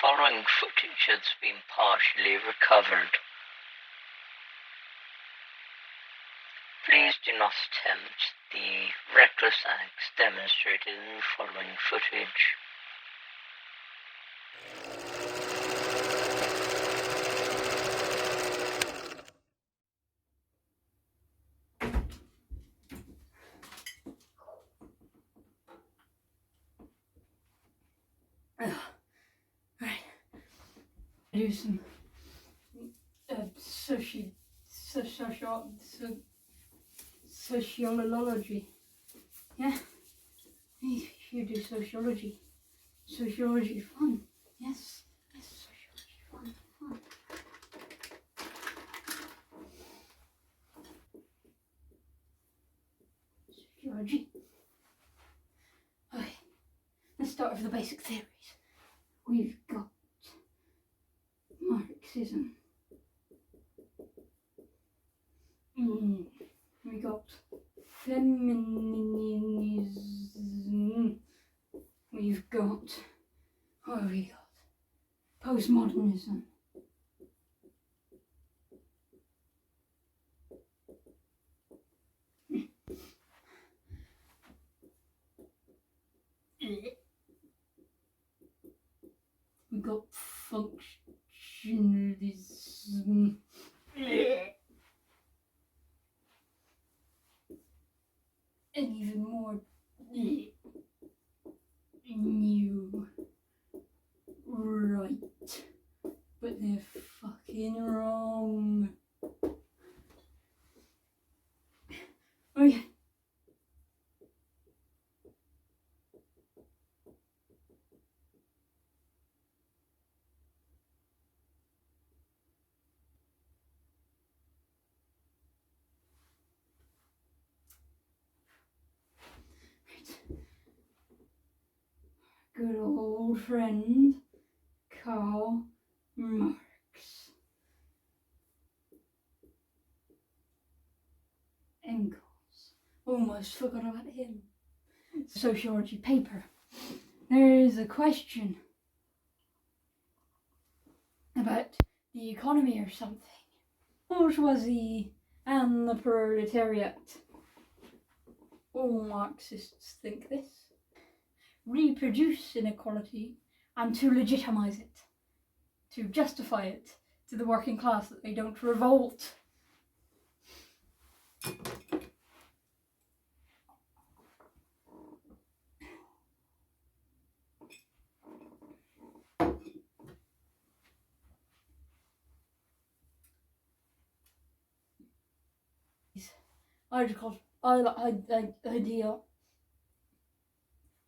following footage has been partially recovered. Please do not attempt the reckless acts demonstrated in the following footage. Right. Do some sociology. Yeah? You do sociology. Sociology is fun. Yes, sociology fun. Sociology. Okay, let's start with the basic theories. We've got Marxism. We got feminism. We've got, what have we got? Postmodernism. We got functionalism. And even more new right, but they're fucking wrong. Okay. Good old friend Karl Marx. Engels. Almost forgot about him. Sociology paper. There is a question about the economy or something. Bourgeoisie and the proletariat. All Marxists think this. Reproduce inequality and to legitimize it, to justify it to the working class that they don't revolt.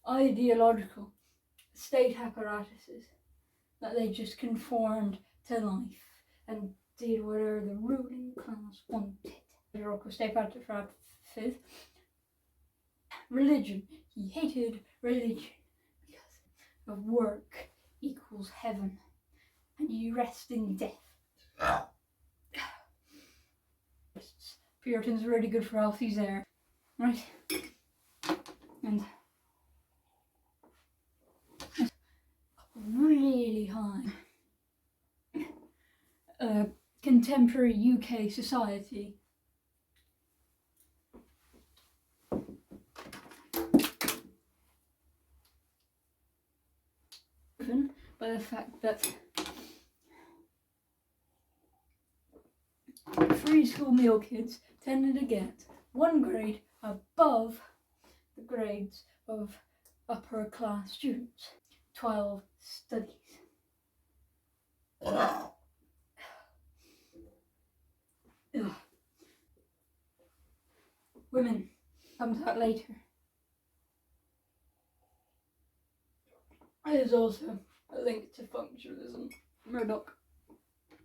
Ideological state apparatuses that they just conformed to life and did whatever the ruling class wanted. Ideological state apparatuses. Religion. He hated religion because of work equals heaven and you rest in death. Puritans are really good for healthy air, right? And really high contemporary UK society. By the fact that free school meal kids tended to get one grade above the grades of upper class students. 12 studies. Women comes out later. There's also a link to functionalism. Murdoch.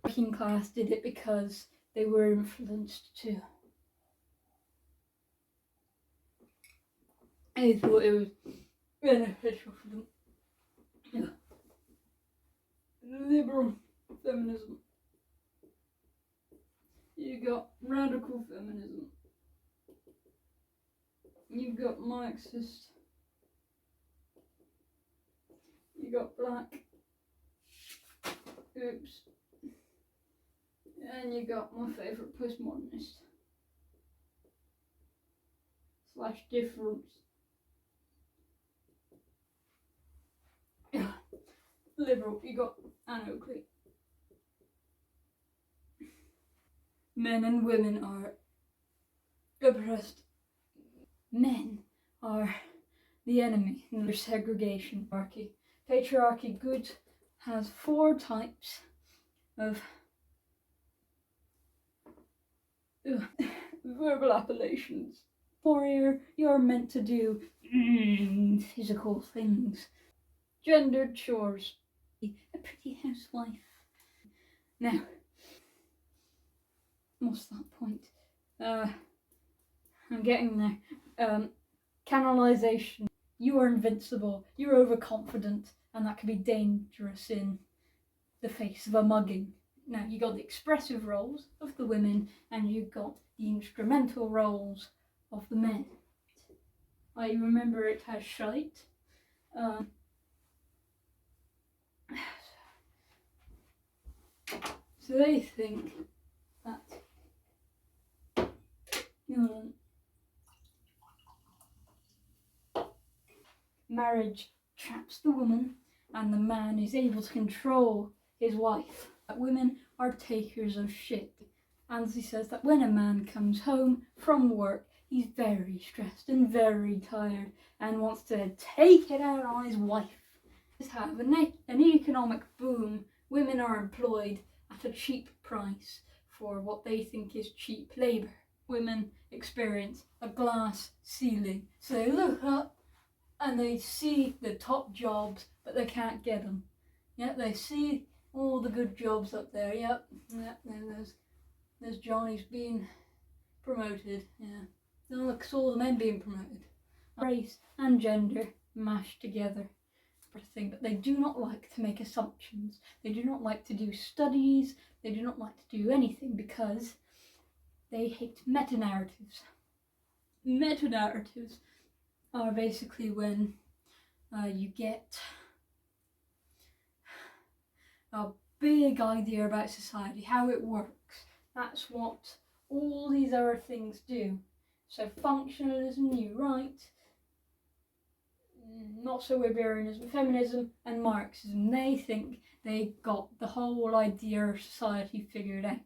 Working class did it because they were influenced too. They thought it was beneficial for them. Liberal feminism. You got radical feminism. You've got Marxist. You got black Oops. And you got my favourite postmodernist. / difference. Liberal, you got Anne Oakley. Men and women are oppressed. Men are the enemy in their segregation. Patriarchy good has 4 types of verbal appellations. Warrior, you're meant to do physical things. Gendered chores. A pretty housewife. Now, what's that point? I'm getting there. Canalization. You are invincible. You're overconfident, and that can be dangerous in the face of a mugging. Now, you got the expressive roles of the women, and you got the instrumental roles of the men. I remember it has shite. So they think that marriage traps the woman and the man is able to control his wife. That women are takers of shit. Ansley says that when a man comes home from work, he's very stressed and very tired and wants to take it out on his wife. Have an economic boom. Women are employed at a cheap price for what they think is cheap labour. Women experience a glass ceiling. So they look up and they see the top jobs, but they can't get them. Yeah, they see all the good jobs up there. Yep, there's Johnny's being promoted. Yeah, look, it's all the men being promoted. Race and gender mashed together. Thing, but they do not like to make assumptions. They do not like to do studies. They do not like to do anything because they hate meta-narratives. Meta-narratives are basically when you get a big idea about society, how it works. That's what all these other things do. So functionalism, you're right. Not so Weberianism, feminism and Marxism. They think they got the whole idea of society figured out.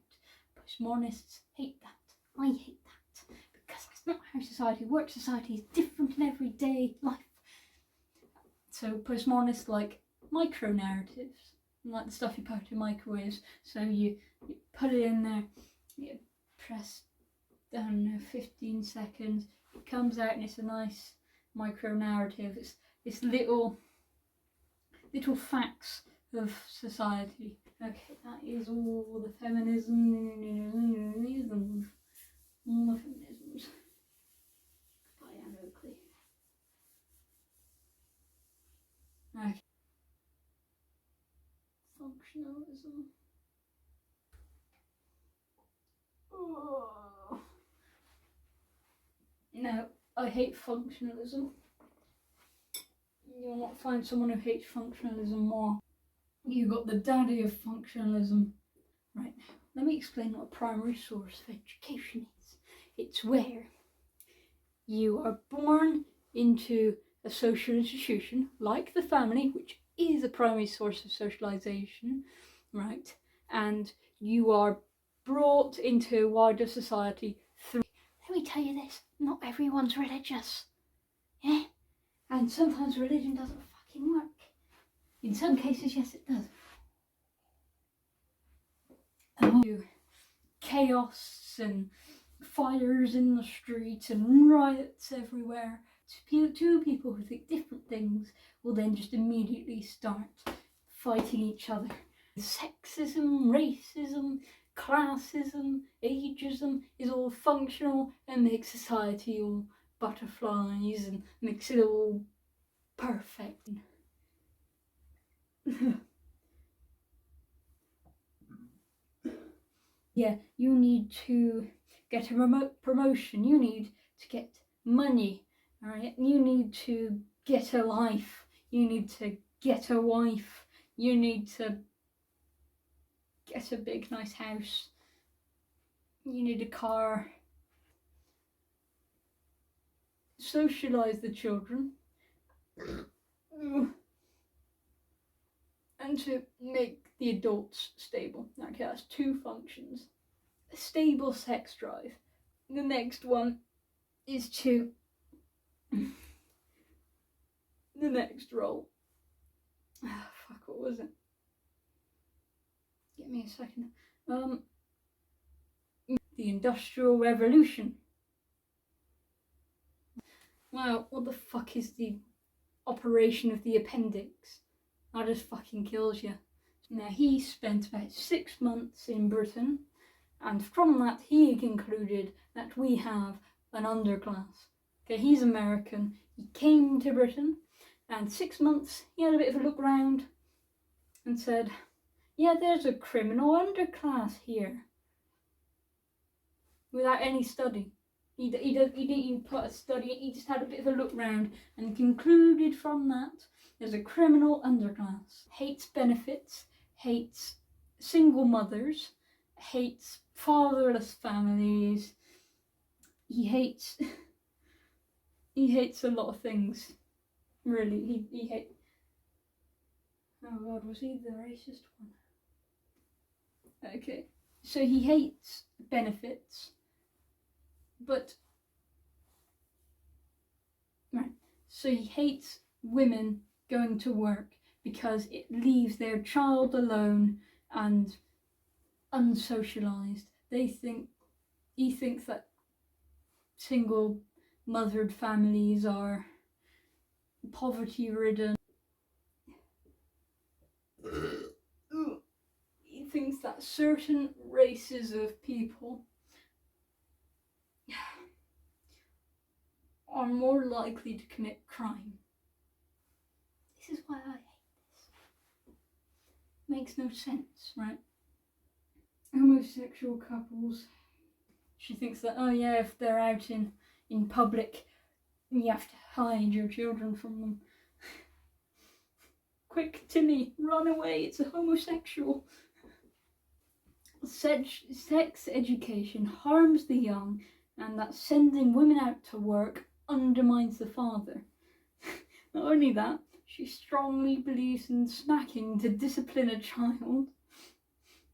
Postmodernists hate that. I hate that. Because that's not how society works. Society is different in everyday life. So postmodernists like micro-narratives, like the stuff you put in microwaves. So you put it in there, you press, I don't know, 15 seconds, it comes out and it's a nice micro-narrative. It's little facts of society. Okay, that is all the feminism. All the feminisms. By Anne Oakley. Okay. Functionalism. Oh. No, I hate functionalism. You'll not find someone who hates functionalism more. You got the daddy of functionalism. Right now, let me explain what a primary source of education is. It's where you are born into a social institution, like the family, which is a primary source of socialization, right? And you are brought into wider society through. Let me tell you this, not everyone's religious. Yeah? And sometimes religion doesn't fucking work. In some cases, yes, it does. Chaos and fires in the streets and riots everywhere. Two people who think different things will then just immediately start fighting each other. Sexism, racism, classism, ageism is all functional and makes society all butterflies and makes it all perfect. Yeah, you need to get a remote promotion, you need to get money, alright? You need to get a life, you need to get a wife, you need to get a big nice house, you need a car, socialise the children, and to make the adults stable. Okay, that's 2 functions. A stable sex drive. The next one is to the next role. Fuck, what was it? Give me a second. The Industrial Revolution. Wow, what the fuck is the operation of the appendix? That just fucking kills you. Now, he spent about 6 months in Britain, and from that he concluded that we have an underclass. Okay, he's American. He came to Britain, and 6 months he had a bit of a look round and said, yeah, there's a criminal underclass here. Without any study. He didn't even put a study, he just had a bit of a look round and concluded from that there's a criminal underclass. Hates benefits, hates single mothers, hates fatherless families. He hates a lot of things. Really, he hates. Oh God, was he the racist one? Okay, so he hates benefits, but right. So he hates women going to work because it leaves their child alone and unsocialized. He thinks that single mothered families are poverty ridden. He thinks that certain races of people are more likely to commit crime. This is why I hate this. Makes no sense, right? Homosexual couples. She thinks that, oh yeah, if they're out in public, you have to hide your children from them. Quick, Timmy, run away, it's a homosexual. Sex education harms the young, and that sending women out to work undermines the father. Not only that, she strongly believes in smacking to discipline a child,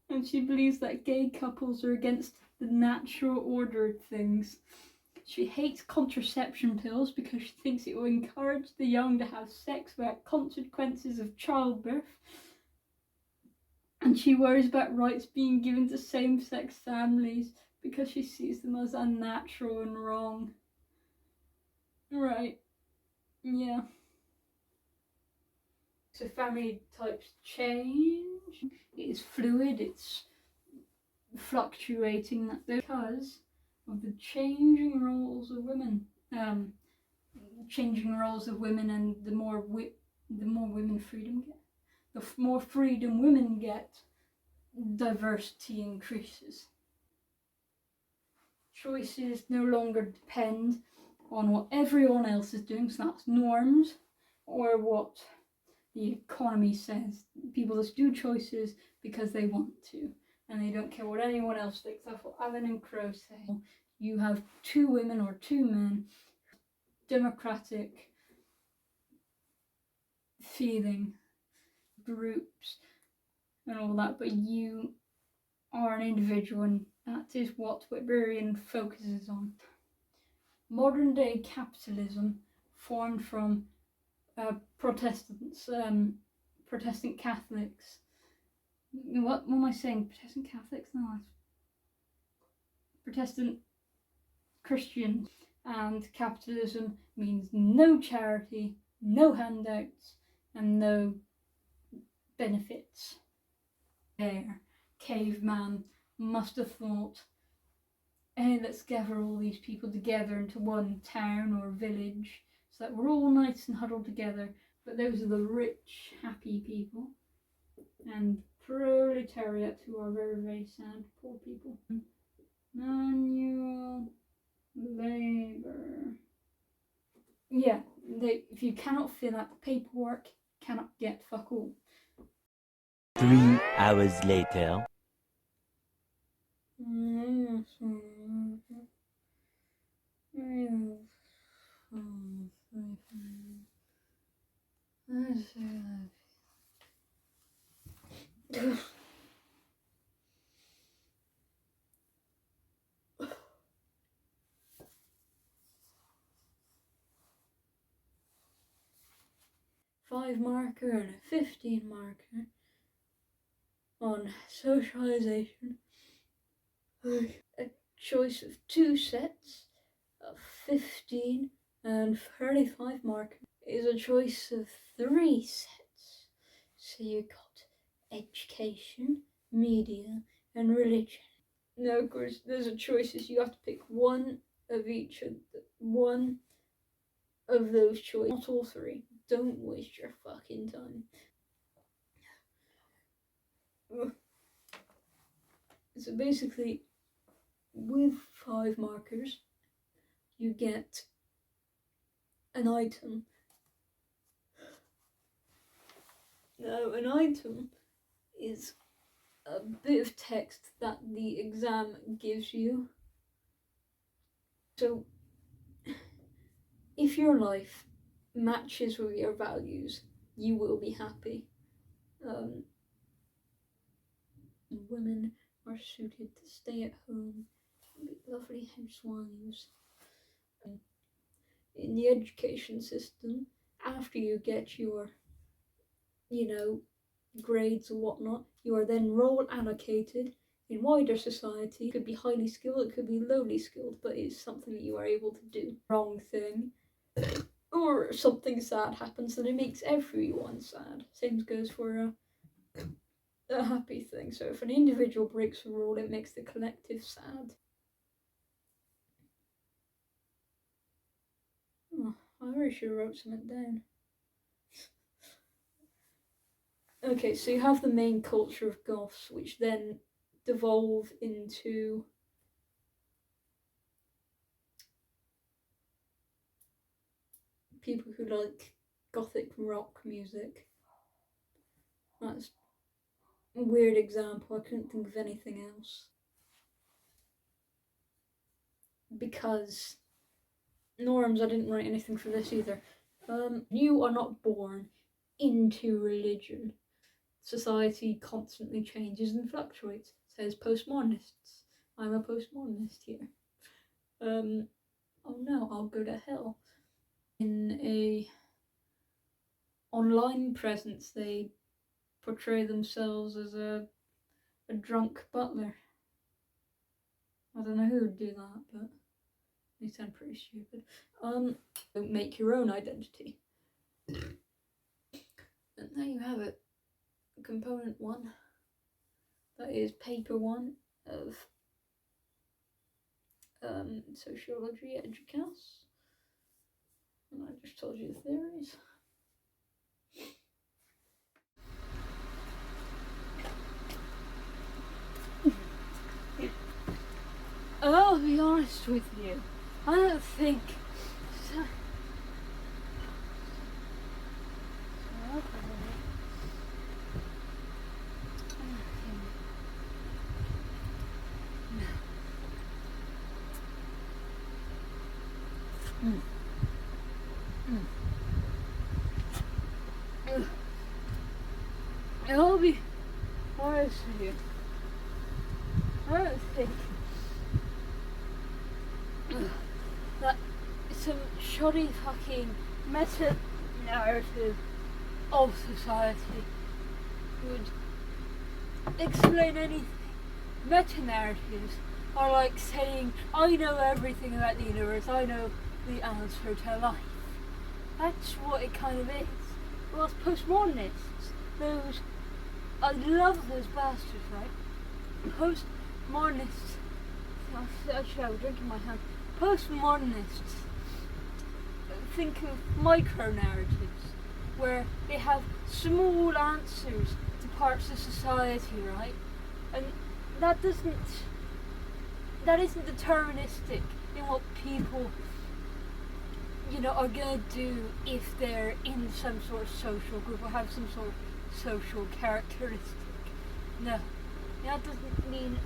and she believes that gay couples are against the natural order of things. She hates contraception pills because she thinks it will encourage the young to have sex without consequences of childbirth. And she worries about rights being given to same-sex families because she sees them as unnatural and wrong. Right. Yeah. So family types change. It is fluid, it's fluctuating because of the changing roles of women. Changing roles of women, and the more women freedom get. The more freedom women get, diversity increases. Choices no longer depend on what everyone else is doing, so that's norms, or what the economy says. People just do choices because they want to, and they don't care what anyone else thinks. That's what Alan and Crow say. You have 2 women or 2 men, democratic feeling groups and all that, but you are an individual, and that is what Whitberian focuses on. Modern day capitalism formed from Protestants, Protestant Catholics. What am I saying? Protestant Catholics? No, that's Protestant Christians. And capitalism means no charity, no handouts, and no benefits. There, caveman must have thought, hey, let's gather all these people together into one town or village so that we're all nice and huddled together. But those are the rich, happy people, and proletariat, who are very, very sad, poor people. Manual labor. Yeah, if you cannot fill out the paperwork, cannot get fuck all. 3 hours later. 5 marker and a 15 marker on socialization. A choice of 2 sets of 15 and 35 marker is a choice of 3 sets. So you got education, media, and religion. Now, of course, there's a choices. You have to pick one of each of those choices, not all 3. Don't waste your fucking time. So basically, with 5 markers, you get an item. Now, an item is a bit of text that the exam gives you. So, if your life matches with your values, you will be happy. Women are suited to stay at home and be lovely housewives. In the education system, after you get your, grades and whatnot, you are then role allocated in wider society. It could be highly skilled, it could be lowly skilled, but it's something that you are able to do. Wrong thing, or something sad happens and it makes everyone sad. Same goes for a happy thing. So if an individual breaks a rule, it makes the collective sad. Oh, I really should have wrote something down. Okay, so you have the main culture of goths, which then devolve into people who like gothic rock music. That's a weird example, I couldn't think of anything else. Because norms, I didn't write anything for this either. You are not born into religion. Society constantly changes and fluctuates, says postmodernists. I'm a postmodernist here. Oh no, I'll go to hell. In a online presence, they portray themselves as a drunk butler. I don't know who would do that, but they sound pretty stupid. Don't make your own identity. And there you have it. Component 1. That is paper 1 of sociology educas. And I just told you the theories. I'll be honest with you. I don't think. I'll be honest with you. I don't think that some shoddy fucking meta-narrative of society would explain anything. Meta-narratives are like saying, I know everything about the universe, I know the answer to life. That's what it kind of is. Well, it's postmodernists, those, I love those bastards, right? Postmodernists, actually I have a drink in my hand. Postmodernists think of micro-narratives, where they have small answers to parts of society, right? And that isn't deterministic in what people, are gonna do if they're in some sort of social group or have some sort of social characteristic. No, that doesn't mean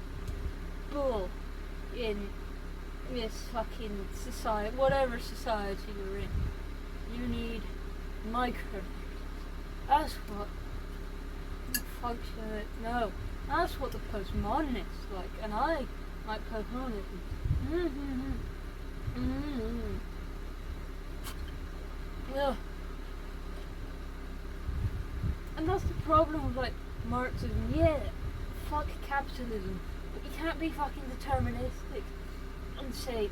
bull. in this fucking society, whatever society you're in. You need micro. That's what function. No, that's what the postmodernists like, and I like postmodernism. Yeah. And that's the problem with like Marxism. Yeah, fuck capitalism, but you can't be fucking deterministic and say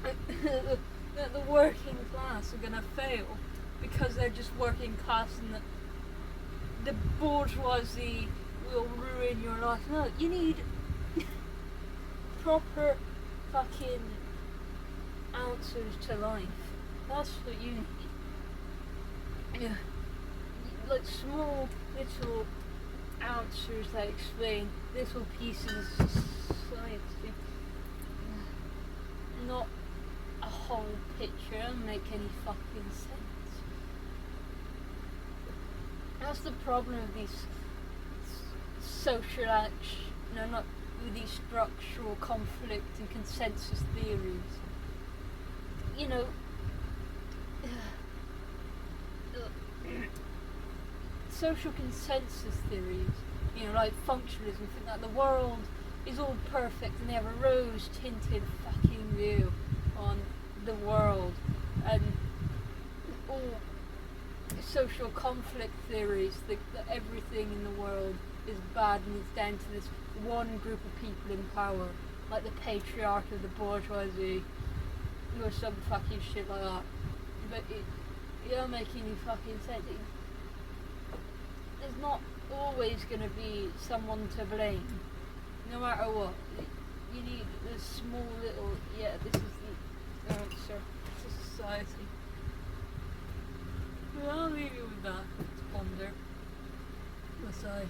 that the working class are gonna fail because they're just working class and that the bourgeoisie will ruin your life. No, you need proper fucking answers to life. That's what you need. Yeah. Like small little answers that explain little pieces of society. Not a whole picture and make any fucking sense. That's the problem with these social action, no, not with these structural conflict and consensus theories. You know, social consensus theories, you know, like functionalism, think that the world is all perfect and they have a rose-tinted fucking view on the world, and all social conflict theories think that everything in the world is bad and it's down to this one group of people in power, like the patriarch of the bourgeoisie, or some fucking shit like that. But it don't make any fucking sense. There's not always going to be someone to blame, no matter what. You need this small little, yeah, this is the answer to society. Well, I'll leave you with that to ponder. Aside.